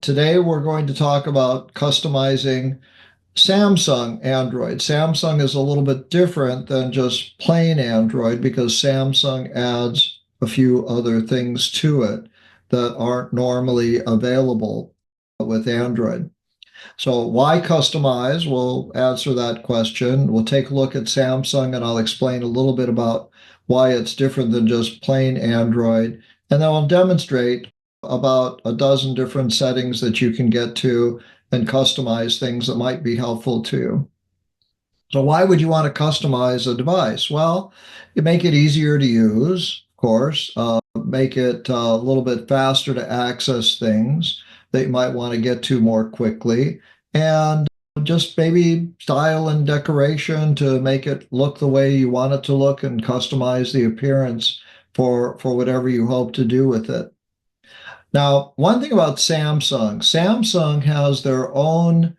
Today we're going to talk about customizing Samsung Android. Samsung is a little bit different than just plain Android because Samsung adds a few other things to it that aren't normally available with Android. So why customize? We'll answer that question. We'll take a look at Samsung and I'll explain a little bit about why it's different than just plain Android. And then I'll demonstrate about a dozen different settings that you can get to and customize things that might be helpful to you. So why would you want to customize a device? Well, you make it easier to use, of course, make it a little bit faster to access things that you might want to get to more quickly, and just maybe style and decoration to make it look the way you want it to look and customize the appearance for whatever you hope to do with it. Now, one thing about Samsung has their own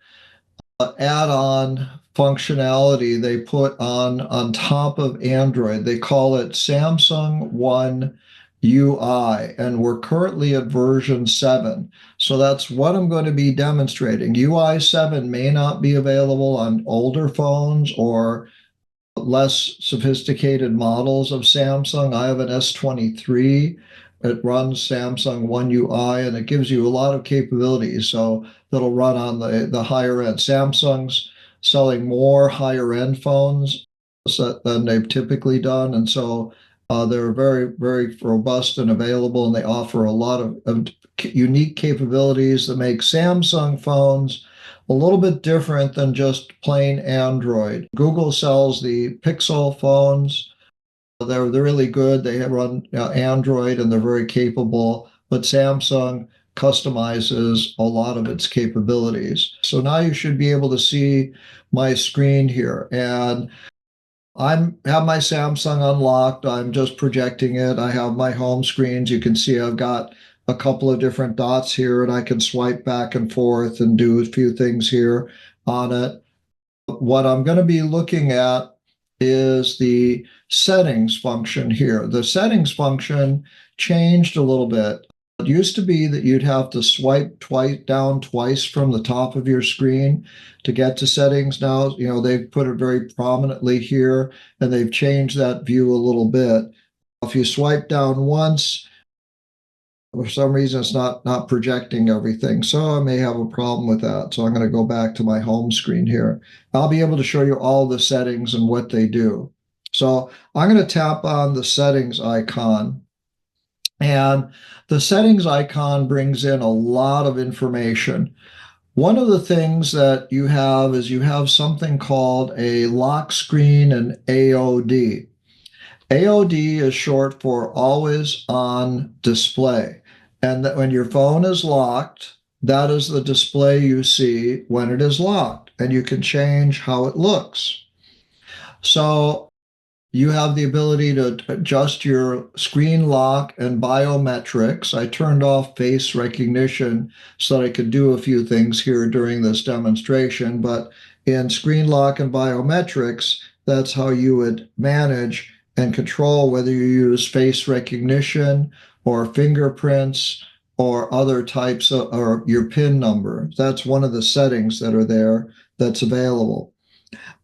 add-on functionality they put on top of Android. They call it Samsung One UI, and we're currently at version 7. So that's what I'm going to be demonstrating. UI 7 may not be available on older phones or less sophisticated models of Samsung. I have an S23. It runs Samsung One UI, and it gives you a lot of capabilities. So that'll run on the higher end. Samsung's selling more higher end phones than they've typically done. And so they're very, very robust and available, and they offer a lot of unique capabilities that make Samsung phones a little bit different than just plain Android. Google sells the Pixel phones. They're really good. They run Android and they're very capable, but Samsung customizes a lot of its capabilities. So now you should be able to see my screen here. And I have my Samsung unlocked. I'm just projecting it. I have my home screens. You can see I've got a couple of different dots here, and I can swipe back and forth and do a few things here on it. What I'm going to be looking at is the settings function here. The settings function changed a little bit. It used to be that you'd have to swipe down twice from the top of your screen to get to settings. Now, they've put it very prominently here, and they've changed that view a little bit. If you swipe down once, for some reason it's not projecting everything, so I may have a problem with that. So I'm going to go back to my home screen here. I'll be able to show you all the settings and what they do. So I'm going to tap on the settings icon, and the settings icon brings in a lot of information. One of the things that you have is you have something called a lock screen and AOD. AOD is short for always on display. And that when your phone is locked, that is the display you see when it is locked, and you can change how it looks. So you have the ability to adjust your screen lock and biometrics. I turned off face recognition so that I could do a few things here during this demonstration, but in screen lock and biometrics, that's how you would manage and control whether you use face recognition or fingerprints or other types of, or your PIN number. That's one of the settings that are there that's available.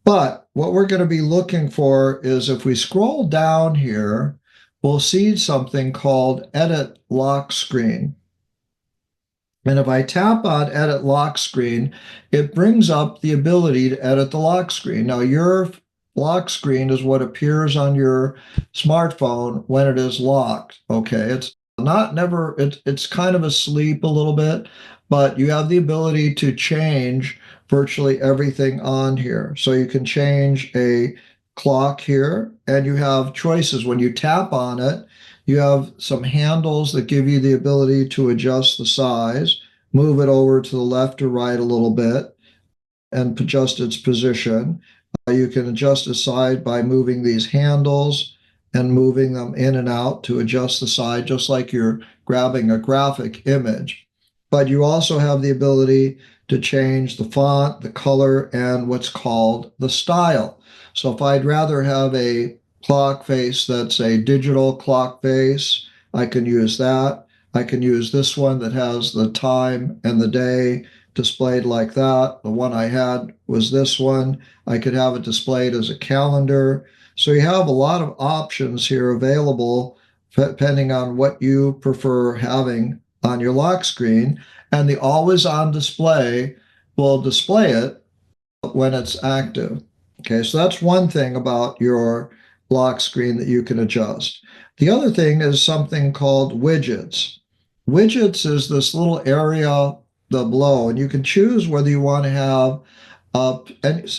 But what we're going to be looking for is, if we scroll down here, we'll see something called Edit Lock Screen. And if I tap on Edit Lock Screen, it brings up the ability to edit the lock screen. Now, your lock screen is what appears on your smartphone when it is locked. Okay, it's kind of asleep a little bit, but you have the ability to change virtually everything on here. So you can change a clock here, and you have choices. When you tap on it, you have some handles that give you the ability to adjust the size, move it over to the left or right a little bit, and adjust its position. You can adjust the side by moving these handles and moving them in and out to adjust the side, just like you're grabbing a graphic image. But you also have the ability to change the font, the color, and what's called the style. So if I'd rather have a clock face that's a digital clock face, I can use that. I can use this one that has the time and the day displayed like that. The one I had was this one. I could have it displayed as a calendar. So you have a lot of options here available depending on what you prefer having on your lock screen. And the always on display will display it when it's active. Okay, so that's one thing about your lock screen that you can adjust. The other thing is something called widgets. Widgets is this little area below, and you can choose whether you want to have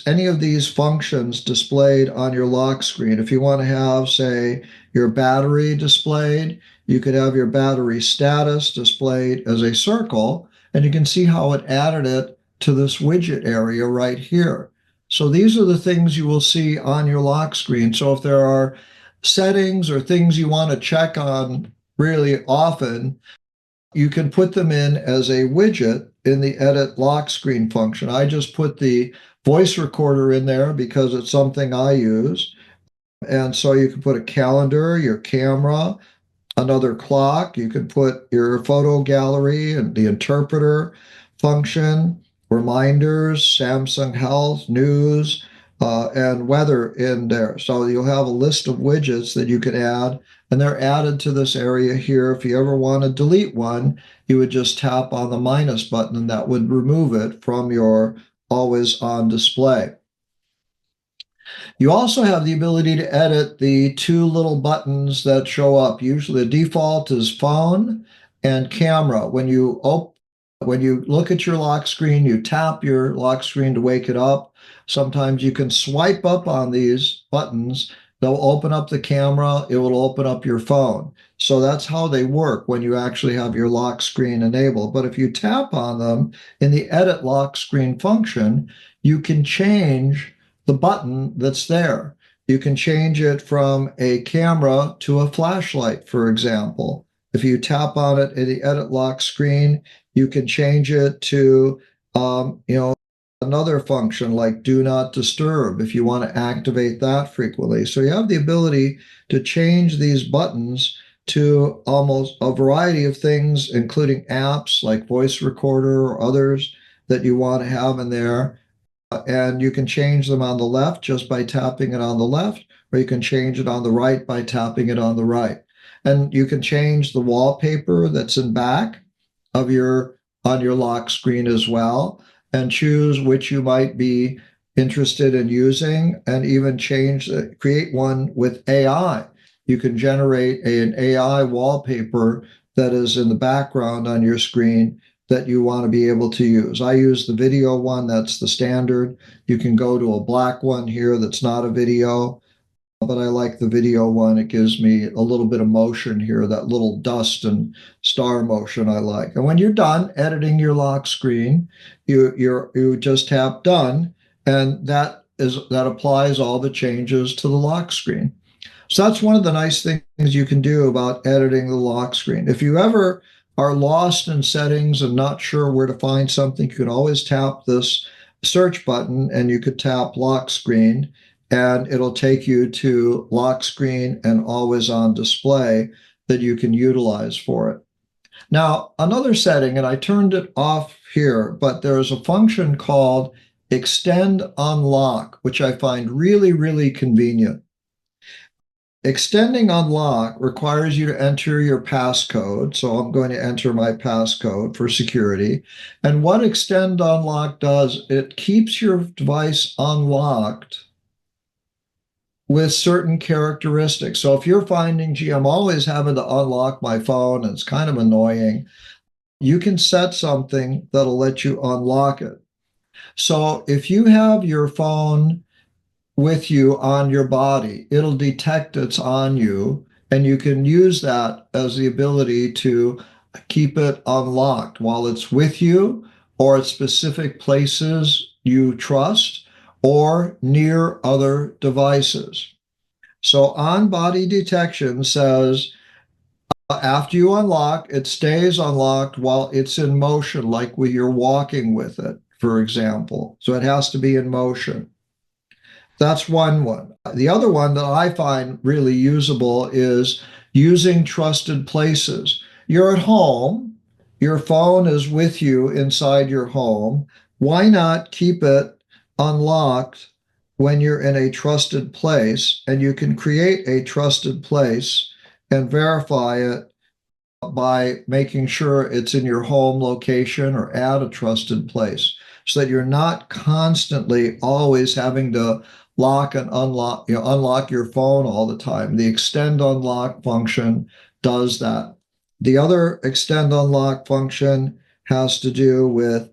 any of these functions displayed on your lock screen. If you want to have, say, your battery displayed, you could have your battery status displayed as a circle, and you can see how it added it to this widget area right here. So these are the things you will see on your lock screen. So if there are settings or things you want to check on really often, you can put them in as a widget in the edit lock screen function. I just put the voice recorder in there because it's something I use. And so you can put a calendar, your camera, another clock. You can put your photo gallery and the interpreter function, reminders, Samsung Health, news, and weather in there. So you'll have a list of widgets that you can add, and they're added to this area here. If you ever want to delete one, you would just tap on the minus button, and that would remove it from your always on display. You also have the ability to edit the two little buttons that show up. Usually the default is phone and camera. When you look at your lock screen, you tap your lock screen to wake it up. Sometimes you can swipe up on these buttons. They'll open up the camera. It will open up your phone. So that's how they work when you actually have your lock screen enabled. But if you tap on them in the edit lock screen function, you can change the button that's there. You can change it from a camera to a flashlight, for example. If you tap on it in the edit lock screen, you can change it to, another function like do not disturb if you want to activate that frequently. So you have the ability to change these buttons to almost a variety of things, including apps like voice recorder or others that you want to have in there. And you can change them on the left just by tapping it on the left, or you can change it on the right by tapping it on the right. And you can change the wallpaper that's in back of on your lock screen as well, and choose which you might be interested in using, and even create one with AI. You can generate an AI wallpaper that is in the background on your screen that you want to be able to use. I use the video one, that's the standard. You can go to a black one here that's not a video, but I like the video one. It gives me a little bit of motion here, that little dust and star motion I like. And when you're done editing your lock screen, you just tap done, and that applies all the changes to the lock screen. So that's one of the nice things you can do about editing the lock screen. If you ever are lost in settings and not sure where to find something, you can always tap this search button, and you could tap lock screen, and it'll take you to lock screen and always on display that you can utilize for it. Now, another setting, and I turned it off here, but there's a function called extend unlock, which I find really, really convenient. Extending unlock requires you to enter your passcode. So I'm going to enter my passcode for security. And what extend unlock does, it keeps your device unlocked with certain characteristics. So if you're finding, gee, I'm always having to unlock my phone, and it's kind of annoying, you can set something that'll let you unlock it. So if you have your phone with you on your body, it'll detect it's on you, and you can use that as the ability to keep it unlocked while it's with you, or at specific places you trust, or near other devices. So on-body detection says after you unlock, it stays unlocked while it's in motion, like when you're walking with it, for example. So it has to be in motion. That's one. The other one that I find really usable is using trusted places. You're at home, your phone is with you inside your home. Why not keep it unlocked when you're in a trusted place? And you can create a trusted place and verify it by making sure it's in your home location or at a trusted place so that you're not constantly always having to lock and unlock, unlock your phone all the time. The extend unlock function does that. The other extend unlock function has to do with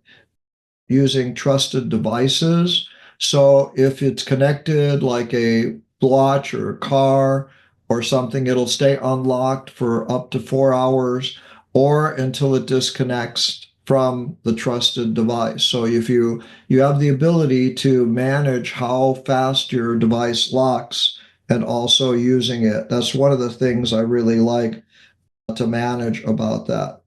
using trusted devices. So if it's connected like a watch or a car or something, it'll stay unlocked for up to 4 hours or until it disconnects from the trusted device. So if you have the ability to manage how fast your device locks and also using it. That's one of the things I really like to manage about that.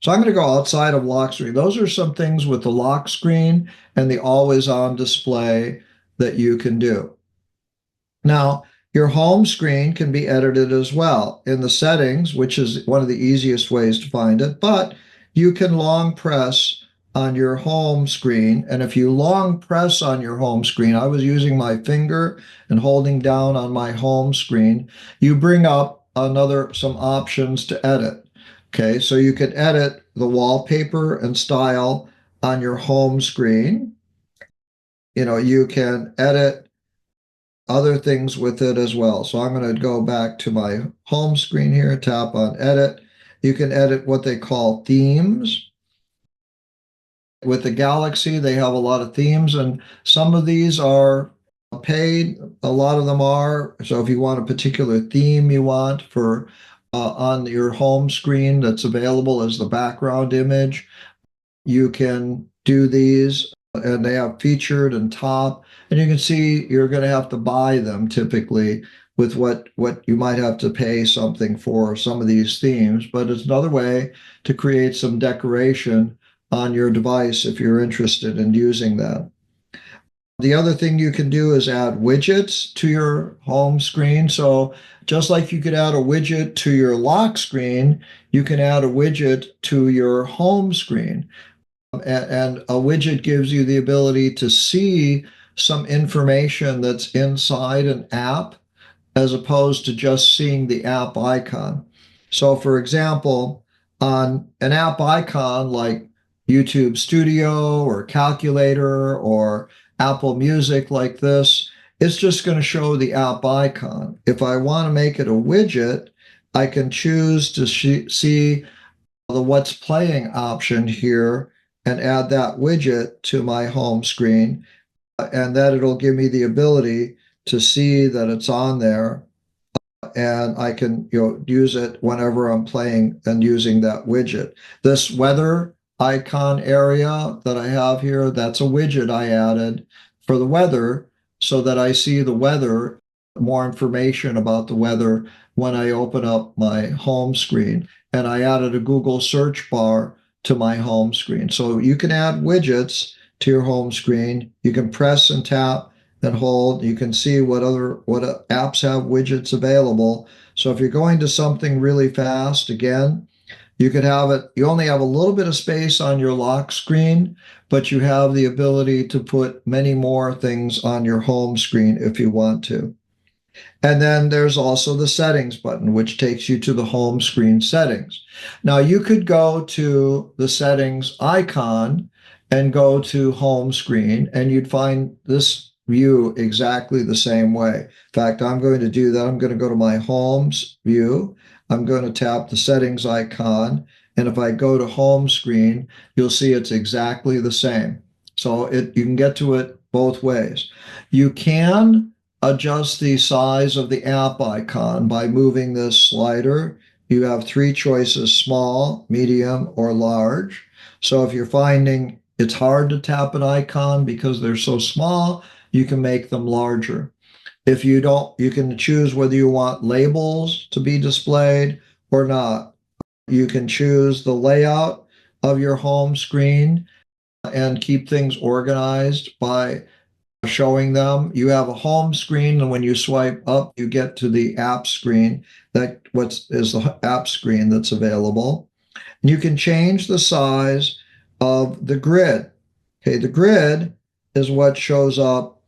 So I'm going to go outside of lock screen. Those are some things with the lock screen and the always on display that you can do. Now, your home screen can be edited as well in the settings, which is one of the easiest ways to find it, but you can long press on your home screen. And if you long press on your home screen, I was using my finger and holding down on my home screen, you bring up some options to edit. Okay, so you can edit the wallpaper and style on your home screen. You can edit other things with it as well. So I'm going to go back to my home screen here, tap on edit. You can edit what they call themes. With the Galaxy, they have a lot of themes, and some of these are paid. A lot of them are. So if you want a particular theme you want for on your home screen that's available as the background image, you can do these, and they have featured and top, and you can see you're going to have to buy them typically with what you might have to pay something for some of these themes, but it's another way to create some decoration on your device if you're interested in using that. The other thing you can do is add widgets to your home screen. So just like you could add a widget to your lock screen, you can add a widget to your home screen. And a widget gives you the ability to see some information that's inside an app as opposed to just seeing the app icon. So for example, on an app icon like YouTube Studio or Calculator or Apple Music like this, it's just going to show the app icon. If I want to make it a widget, I can choose to see the what's playing option here and add that widget to my home screen, and that it'll give me the ability to see that it's on there, and I can use it whenever I'm playing and using that widget. This weather icon area that I have here, that's a widget I added for the weather so that I see the weather, more information about the weather when I open up my home screen. And I added a Google search bar to my home screen. So you can add widgets to your home screen. You can press and tap and hold. You can see what apps have widgets available. So if you're going to something really fast, again, you could have it, you only have a little bit of space on your lock screen, but you have the ability to put many more things on your home screen if you want to. And then there's also the settings button, which takes you to the home screen settings. Now you could go to the settings icon and go to home screen, and you'd find this view exactly the same way. In fact, I'm going to do that. I'm going to go to my homes view. I'm going to tap the settings icon. And if I go to home screen, you'll see it's exactly the same. So you can get to it both ways. You can adjust the size of the app icon by moving this slider. You have three choices: small, medium, or large. So if you're finding it's hard to tap an icon because they're so small, you can make them larger. If you don't, you can choose whether you want labels to be displayed or not. You can choose the layout of your home screen and keep things organized by showing them. You have a home screen, and when you swipe up, you get to the app screen. That what is the app screen that's available. And you can change the size of the grid. Okay, the grid is what shows up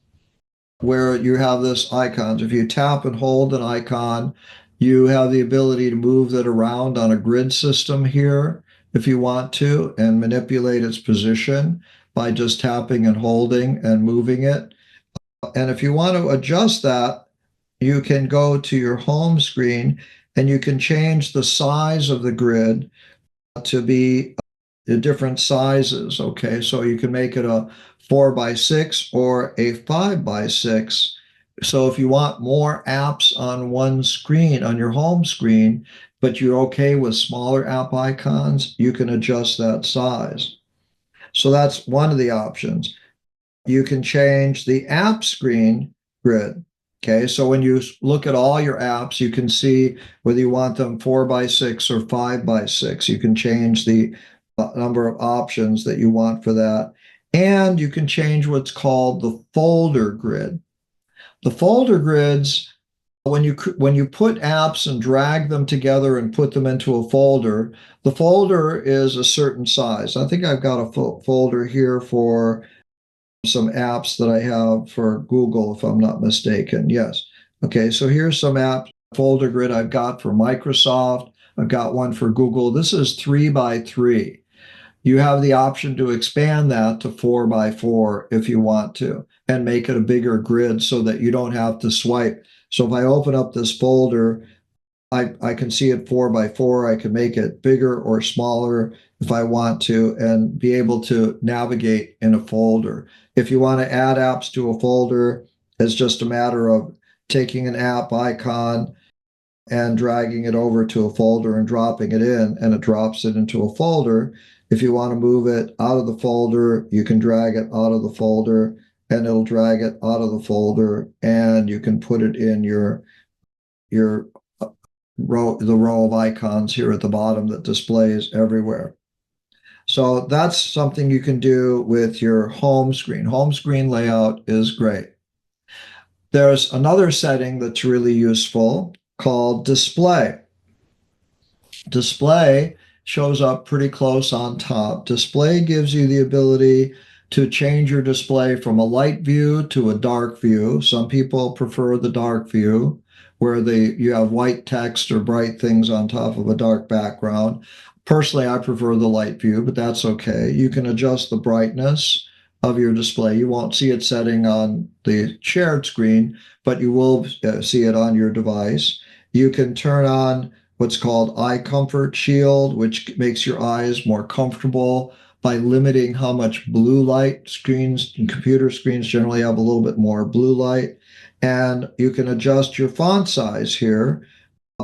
where you have this icons. If you tap and hold an icon, you have the ability to move that around on a grid system here if you want to, and manipulate its position by just tapping and holding and moving it. And if you want to adjust that, you can go to your home screen and you can change the size of the grid to be the different sizes. Okay, so you can make it a 4x6 or a 5x6. So if you want more apps on one screen, on your home screen, but you're okay with smaller app icons, you can adjust that size. So that's one of the options. You can change the app screen grid. Okay, so when you look at all your apps, you can see whether you want them 4x6 or 5x6. You can change the number of options that you want for that. And you can change what's called the folder grid. The folder grids, when you put apps and drag them together and put them into a folder, the folder is a certain size. I think I've got a folder here for some apps that I have for Google, if I'm not mistaken. Yes. Okay, so here's some app folder grid I've got for Microsoft. I've got one for Google. This is 3x3. You have the option to expand that to 4x4 if you want to, and make it a bigger grid so that you don't have to swipe. So if I open up this folder, I can see it 4x4. I can make it bigger or smaller if I want to, and be able to navigate in a folder. If you want to add apps to a folder, it's just a matter of taking an app icon and dragging it over to a folder and dropping it in, and it drops it into a folder. If you want to move it out of the folder, you can drag it out of the folder, and it'll drag it out of the folder, and you can put it in your the row of icons here at the bottom that displays everywhere. So that's something you can do with your home screen. Home screen layout is great. There's another setting that's really useful called display. Display shows up pretty close on top. Display gives you the ability to change your display from a light view to a dark view. Some people prefer the dark view, where you have white text or bright things on top of a dark background. Personally, I prefer the light view, but that's okay. You can adjust the brightness of your display. You won't see it setting on the shared screen, but you will see it on your device. You can turn on what's called eye comfort shield, which makes your eyes more comfortable by limiting how much blue light. Screens and computer screens generally have a little bit more blue light. And you can adjust your font size here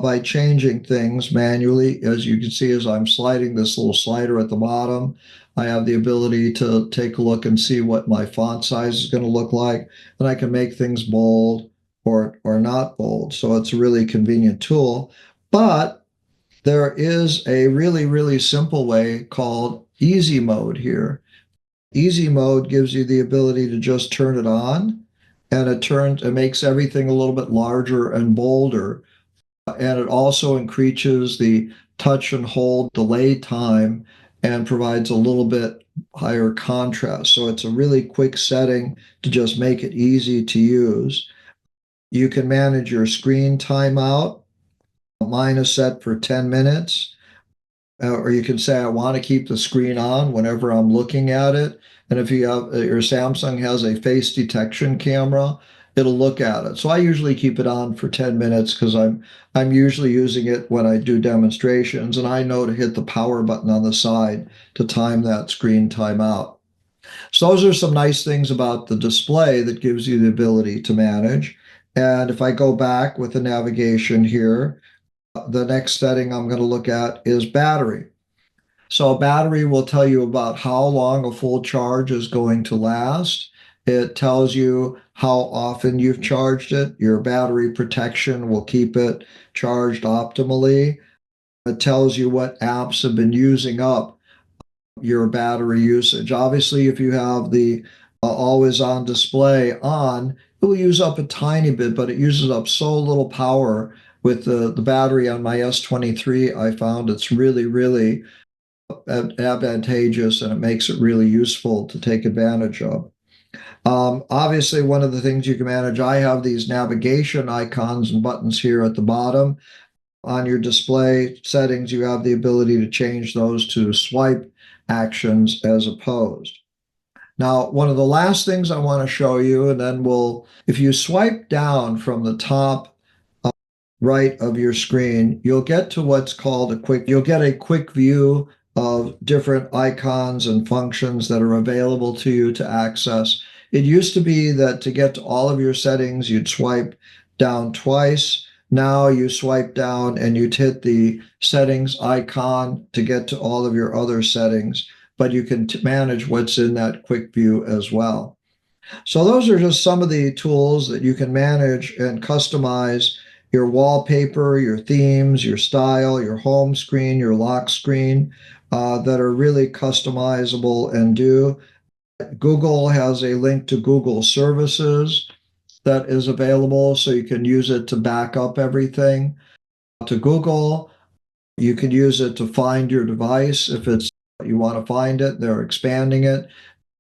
by changing things manually. As you can see, as I'm sliding this little slider at the bottom, I have the ability to take a look and see what my font size is going to look like. And I can make things bold or not bold. So it's a really convenient tool. But there is a really, really simple way called easy mode here. Easy mode gives you the ability to just turn it on, and it makes everything a little bit larger and bolder. And it also increases the touch and hold delay time and provides a little bit higher contrast. So it's a really quick setting to just make it easy to use. You can manage your screen timeout. Mine is set for 10 minutes. Or you can say, I want to keep the screen on whenever I'm looking at it. And if you have your Samsung has a face detection camera, it'll look at it. So I usually keep it on for 10 minutes because I'm usually using it when I do demonstrations, and I know to hit the power button on the side to time that screen timeout. So those are some nice things about the display that gives you the ability to manage. And if I go back with the navigation here, the next setting I'm going to look at is battery. So a battery will tell you about how long a full charge is going to last. It tells you how often you've charged it. Your battery protection will keep it charged optimally. It tells you what apps have been using up your battery usage. Obviously, if you have the always on display on, it will use up a tiny bit, but it uses up so little power with the battery on my S23. I found it's really, really advantageous, and it makes it really useful to take advantage of. Obviously, one of the things you can manage, I have these navigation icons and buttons here at the bottom. On your display settings, you have the ability to change those to swipe actions as opposed. Now, one of the last things I want to show you, and then if you swipe down from the top right of your screen, you'll get to what's called you'll get a quick view of different icons and functions that are available to you to access. It used to be that to get to all of your settings, you'd swipe down twice. Now you swipe down and you'd hit the settings icon to get to all of your other settings, but you can manage what's in that quick view as well. So those are just some of the tools that you can manage and customize your wallpaper, your themes, your style, your home screen, your lock screen, that are really customizable and do. Google has a link to Google services that is available, so you can use it to back up everything to Google. You can use it to find your device if it's you want to find it. They're expanding it.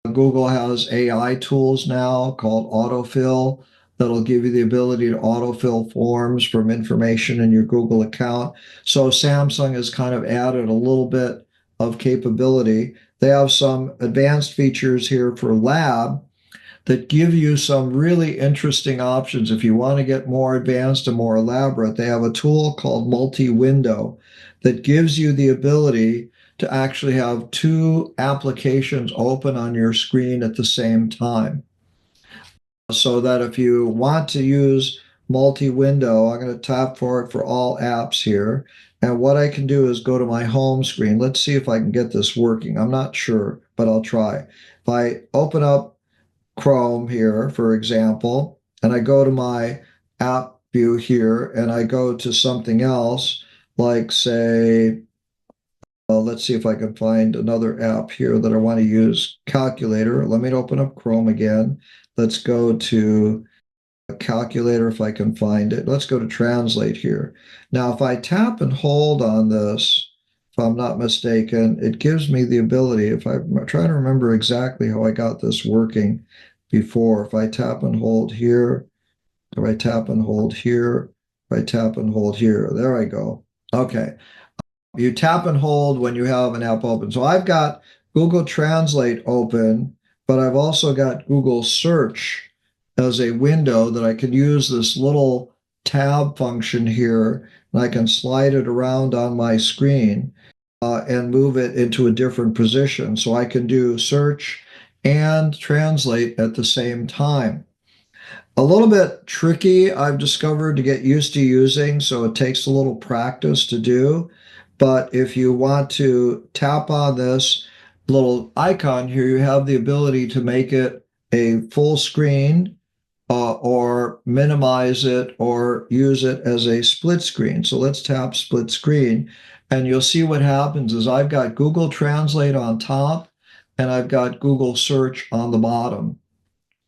Google has AI tools now called autofill that'll give you the ability to autofill forms from information in your Google account. So Samsung has kind of added a little bit of capability. They have some advanced features here for lab that give you some really interesting options. If you want to get more advanced and more elaborate, they have a tool called multi-window that gives you the ability to actually have two applications open on your screen at the same time. So that if you want to use multi-window, I'm going to tap for it for all apps here. And what I can do is go to my home screen. Let's see if I can get this working. I'm not sure, but I'll try. If I open up Chrome here, for example, and I go to my app view here, and I go to something else, like say, let's see if I can find another app here that I want to use, calculator. Let me open up Chrome again. Let's go to a calculator if I can find it. Let's go to translate here. Now, if I tap and hold on this, if I'm not mistaken, it gives me the ability, if I'm trying to remember exactly how I got this working before, if I tap and hold here, if I tap and hold here, if I tap and hold here, there I go. Okay. You tap and hold when you have an app open. So I've got Google Translate open, but I've also got Google Search as a window that I can use this little tab function here, and I can slide it around on my screen and move it into a different position. So I can do search and translate at the same time. A little bit tricky, I've discovered, to get used to using, so it takes a little practice to do. But if you want to tap on this little icon here, you have the ability to make it a full screen, or minimize it, or use it as a split screen. So let's tap split screen, and you'll see what happens is I've got Google Translate on top, and I've got Google Search on the bottom.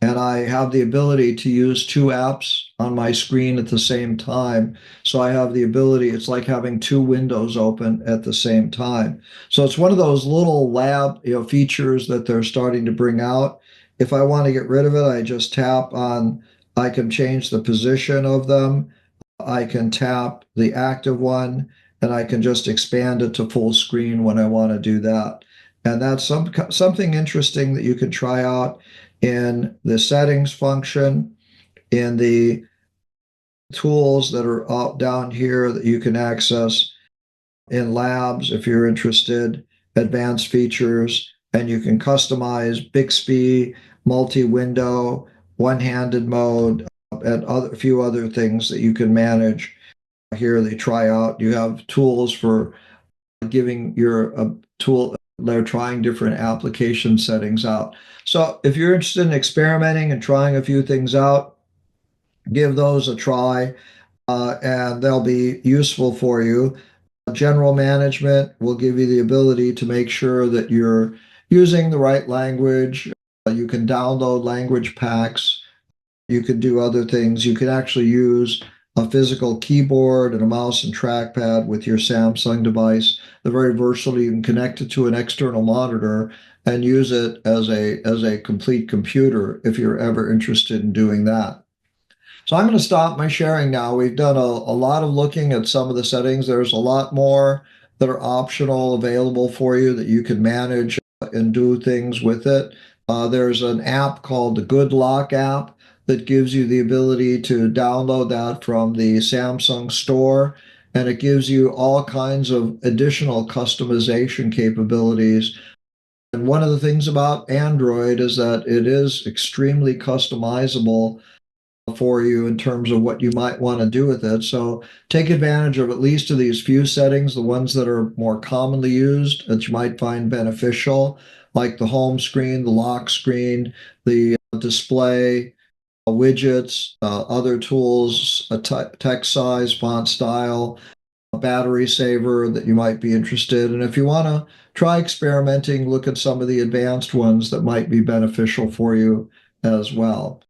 And I have the ability to use two apps on my screen at the same time. So I have the ability, it's like having two windows open at the same time. So it's one of those little lab, features that they're starting to bring out. If I want to get rid of it, I just tap on, I can change the position of them. I can tap the active one, and I can just expand it to full screen when I want to do that. And that's something interesting that you can try out in the settings function, in the tools that are up down here that you can access in labs if you're interested, advanced features, and you can customize Bixby, multi-window, one-handed mode, and a few other things that you can manage. Here they try out. You have tools for giving your tool, they're trying different application settings out. So if you're interested in experimenting and trying a few things out, give those a try, and they'll be useful for you. General management will give you the ability to make sure that you're using the right language, You can download language packs. You can do other things. You can actually use a physical keyboard and a mouse and trackpad with your Samsung device. They're very versatile. You can connect it to an external monitor and use it as a complete computer if you're ever interested in doing that. So I'm going to stop my sharing now. We've done a lot of looking at some of the settings. There's a lot more that are optional available for you that you can manage and do things with it. There's an app called the Good Lock app that gives you the ability to download that from the Samsung store, and it gives you all kinds of additional customization capabilities. And one of the things about Android is that it is extremely customizable for you in terms of what you might want to do with it. So take advantage of at least of these few settings, the ones that are more commonly used that you might find beneficial, like the home screen, the lock screen, the display, widgets, other tools, text size, font style, a battery saver that you might be interested in. If you want to try experimenting, look at some of the advanced ones that might be beneficial for you as well.